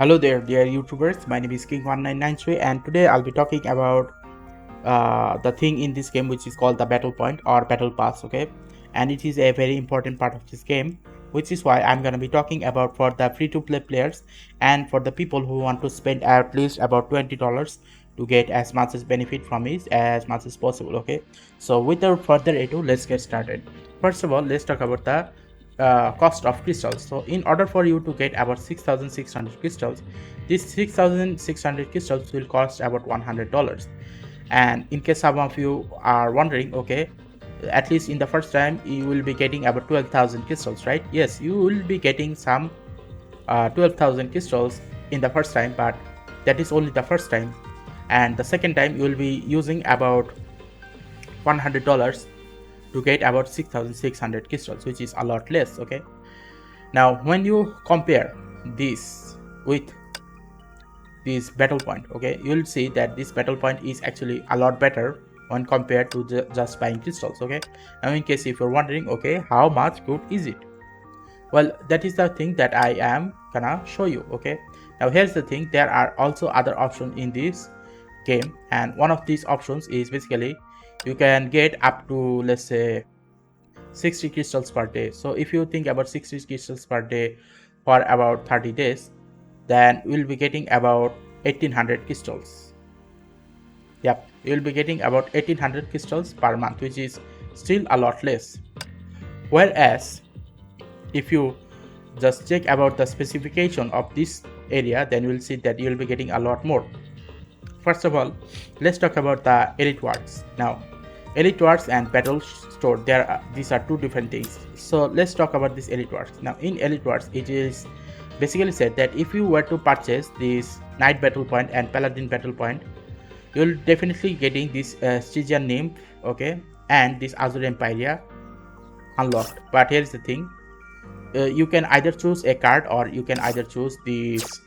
Hello there, dear YouTubers. My name is King1993, and today I'll be talking about the thing in this game which is called the battle point or battle pass. Okay, and it is a very important part of this game, which is why I'm gonna be talking about for the free-to-play players and for the people who want to spend at least about $20 to get as much as benefit from it as much as possible. Okay, so without further ado, let's get started. First of all, let's talk about the cost of crystals. So in order for you to get about 6,600 crystals, these 6,600 crystals will cost about $100. And in case some of you are wondering, okay, at least in the first time you will be getting about 12,000 crystals, right? Yes, you will be getting some 12,000 crystals in the first time, but that is only the first time. And the second time you will be using about $100 to get about 6,600 crystals, which is a lot less. Okay, now when you compare this with this battle point, okay, you'll see that this battle point is actually a lot better when compared to just buying crystals. Okay, now in case if you're wondering, okay, how much good is it? Well, that is the thing that I am gonna show you. Okay, now here's the thing, there are also other options in this game, and one of these options is basically you can get up to, let's say, 60 crystals per day. So if you think about 60 crystals per day for about 30 days, then we'll be getting about 1800 crystals. Yep, you'll be getting about 1800 crystals per month, which is still a lot less. Whereas if you just check about the specification of this area, then you'll see that you'll be getting a lot more. First of all, let's talk about the elite wards. Now, elite wards and battle store, these are two different things. So let's talk about this elite wards. Now in elite wards, it is basically said that if you were to purchase this knight battle point and paladin battle point, you'll definitely getting this Stygian nymph, okay, and this Azure Empyrea unlocked. But here's the thing, you can either choose a card or you can either choose these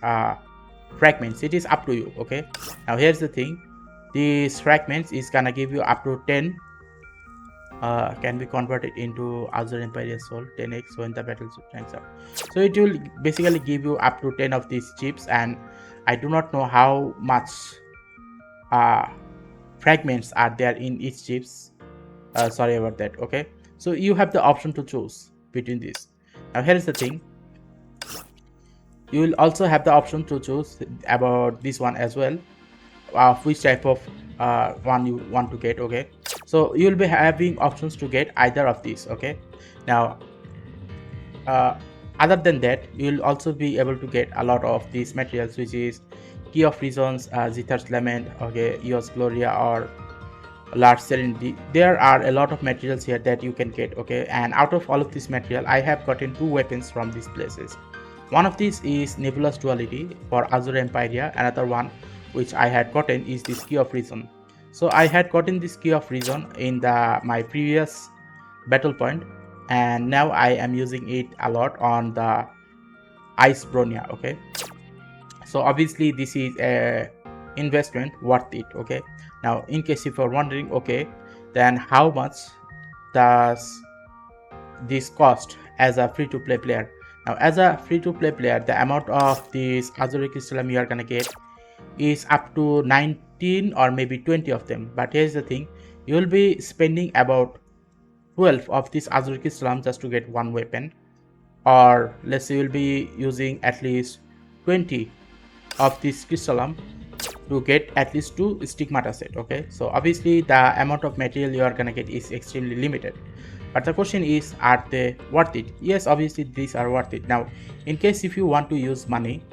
fragments. It is up to you. Okay, now here's the thing, these fragments is gonna give you up to 10 can be converted into Azure Empyrea Soul 10x when the battle ranks up. So it will basically give you up to 10 of these chips, and I do not know how much fragments are there in each chips. Sorry about that. Okay, so you have the option to choose between these. Now here is the thing, you will also have the option to choose about this one as well, which type of one you want to get. Okay, so you'll be having options to get either of these. Okay, now other than that, you'll also be able to get a lot of these materials, which is Key of Reasons, Zither's Lament, okay, Eos Gloria, or Large Serenity. There are a lot of materials here that you can get. Okay, and out of all of this material, I have gotten two weapons from these places. One of these is Nebulous Duality for Azure Empyrea. Another one which I had gotten is this Key of Reason. So I had gotten this Key of Reason in my previous battle point, and now I am using it a lot on the Ice Bronia. Okay, so obviously this is a investment worth it. Okay, now in case if you're wondering, okay, then how much does this cost as a free-to-play player? Now as a free-to-play player, the amount of this Azure Crystallium you are gonna get is up to 19 or maybe 20 of them. But here's the thing, you will be spending about 12 of this Azure Crystallium just to get one weapon, or let's say you'll be using at least 20 of this Crystallium to get at least 2 stigmata set. Okay, so obviously the amount of material you are gonna get is extremely limited, but the question is, are they worth it? Yes, obviously these are worth it. Now in case if you want to use money,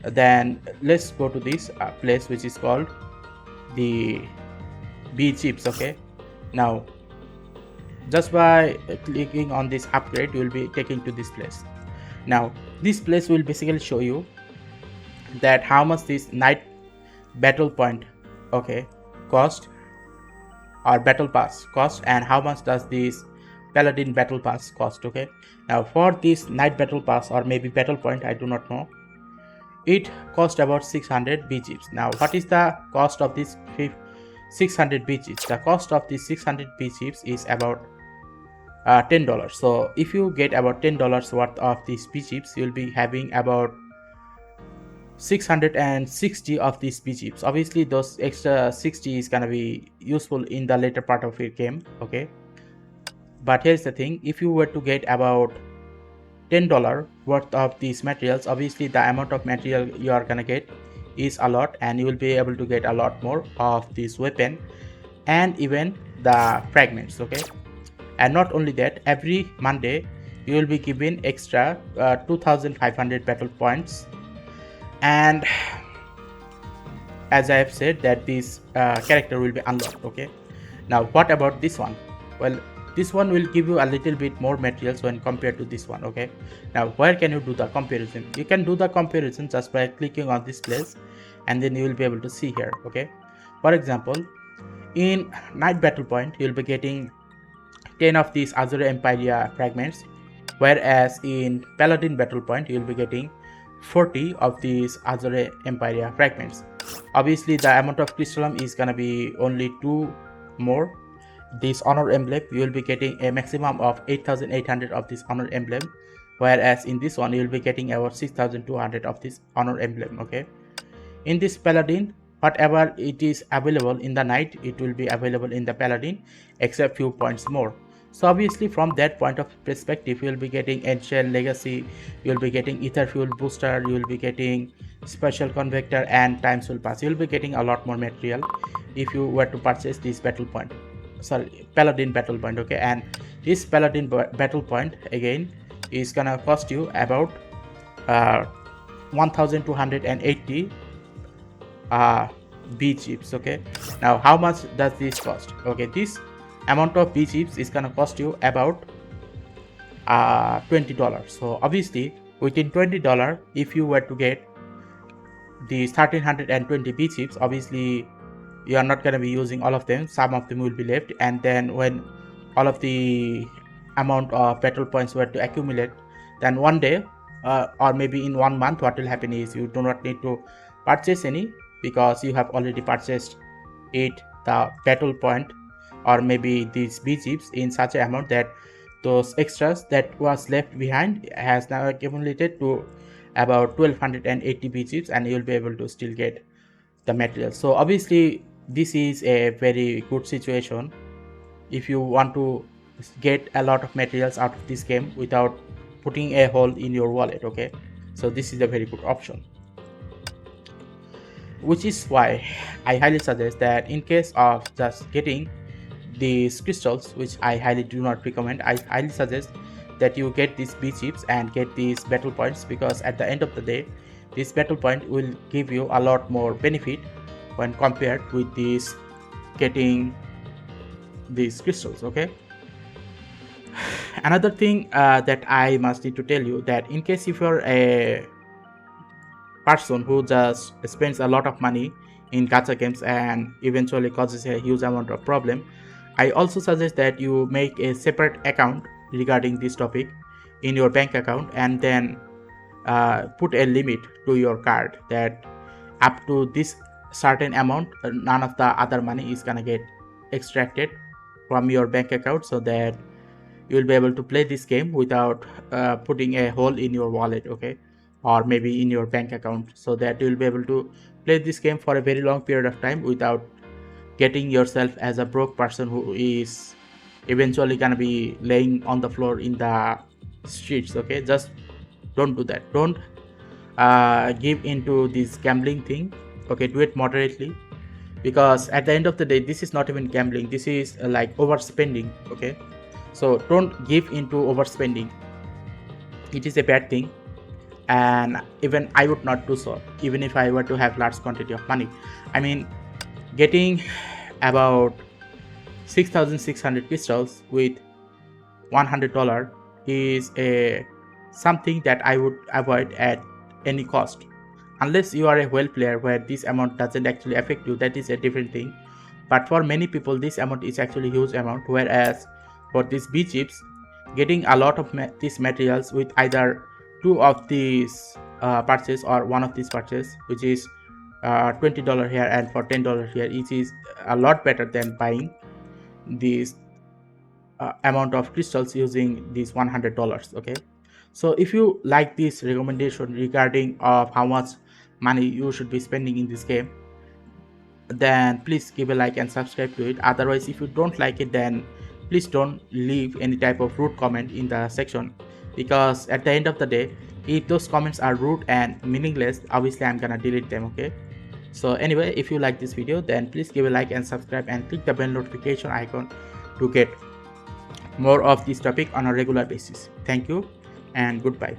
then let's go to this place which is called the B chips. Okay, now just by clicking on this upgrade, you will be taken to this place. Now this place will basically show you that how much this knight battle point, okay, cost, or battle pass cost, and how much does this paladin battle pass cost. Okay, now for this knight battle pass or maybe battle point, I do not know, it cost about 600 B chips. Now what is the cost of this 600 B chips? The cost of this 600 B chips is about $10. So if you get about $10 worth of these B chips, you'll be having about 660 of these B chips. Obviously those extra 60 is gonna be useful in the later part of your game, okay? But here's the thing, if you were to get about $10 worth of these materials, obviously the amount of material you are gonna get is a lot, and you will be able to get a lot more of this weapon and even the fragments, okay? And not only that, every Monday you will be given extra 2500 battle points. And as I have said that this character will be unlocked, okay? Now what about this one? Well, this one will give you a little bit more materials when compared to this one, okay? Now where can you do the comparison? You can do the comparison just by clicking on this place, and then you will be able to see here, okay? For example, in Night Battle Point you will be getting 10 of these Azure Empyrea fragments, whereas in Paladin Battle Point you will be getting 40 of these Azure Empyrea fragments. Obviously the amount of crystallum is gonna be only 2 more. This honor emblem you will be getting a maximum of 8800 of this honor emblem, whereas in this one you will be getting about 6200 of this honor emblem, okay? In this Paladin, whatever it is available in the night, it will be available in the Paladin, except few points more. So obviously from that point of perspective, you will be getting Ancient Legacy, you will be getting Ether Fuel Booster, you will be getting Special Convector and Time Soul Pass. You will be getting a lot more material if you were to purchase this battle point. Sorry, Paladin battle point, okay? And this Paladin battle point again is gonna cost you about 1280 B chips, okay? Now how much does this cost? Okay, this amount of B chips is gonna cost you about $20. So obviously within $20, if you were to get the 1320 B chips, obviously you are not going to be using all of them, some of them will be left, and then when all of the amount of battle points were to accumulate, then one day or maybe in 1 month, what will happen is you do not need to purchase any, because you have already purchased it, the battle point or maybe these B chips, in such an amount that those extras that was left behind has now accumulated to about 1280 B chips, and you will be able to still get the material. So obviously this is a very good situation if you want to get a lot of materials out of this game without putting a hole in your wallet, okay? So this is a very good option, which is why I highly suggest that in case of just getting these crystals, which I highly do not recommend, I highly suggest that you get these B chips and get these battle points, because at the end of the day this battle point will give you a lot more benefit when compared with this getting these crystals, okay? Another thing that I must need to tell you, that in case if you're a person who just spends a lot of money in gacha games and eventually causes a huge amount of problem, I also suggest that you make a separate account regarding this topic in your bank account, and then put a limit to your card that up to this certain amount none of the other money is gonna get extracted from your bank account, so that you will be able to play this game without putting a hole in your wallet, okay, or maybe in your bank account, so that you will be able to play this game for a very long period of time without getting yourself as a broke person who is eventually gonna be laying on the floor in the streets, okay? Just don't do that. Don't give into this gambling thing, okay? Do it moderately, because at the end of the day this is not even gambling, this is like overspending, okay? So don't give into overspending. It is a bad thing, and even I would not do so even if I were to have large quantity of money. I mean, getting about 6600 crystals with $100 is a something that I would avoid at any cost, unless you are a well player where this amount doesn't actually affect you. That is a different thing, but for many people this amount is actually a huge amount, whereas for these B chips, getting a lot of these materials with either 2 of these purchase or 1 of these purchase, which is $20 here and for $10 here, it is a lot better than buying this amount of crystals using these $100, okay? So if you like this recommendation regarding of how much money you should be spending in this game, then please give a like and subscribe to it. Otherwise, if you don't like it, then please don't leave any type of rude comment in the section, because at the end of the day, if those comments are rude and meaningless, obviously I'm gonna delete them. Okay, so anyway, if you like this video, then please give a like and subscribe and click the bell notification icon to get more of this topic on a regular basis. Thank you and goodbye.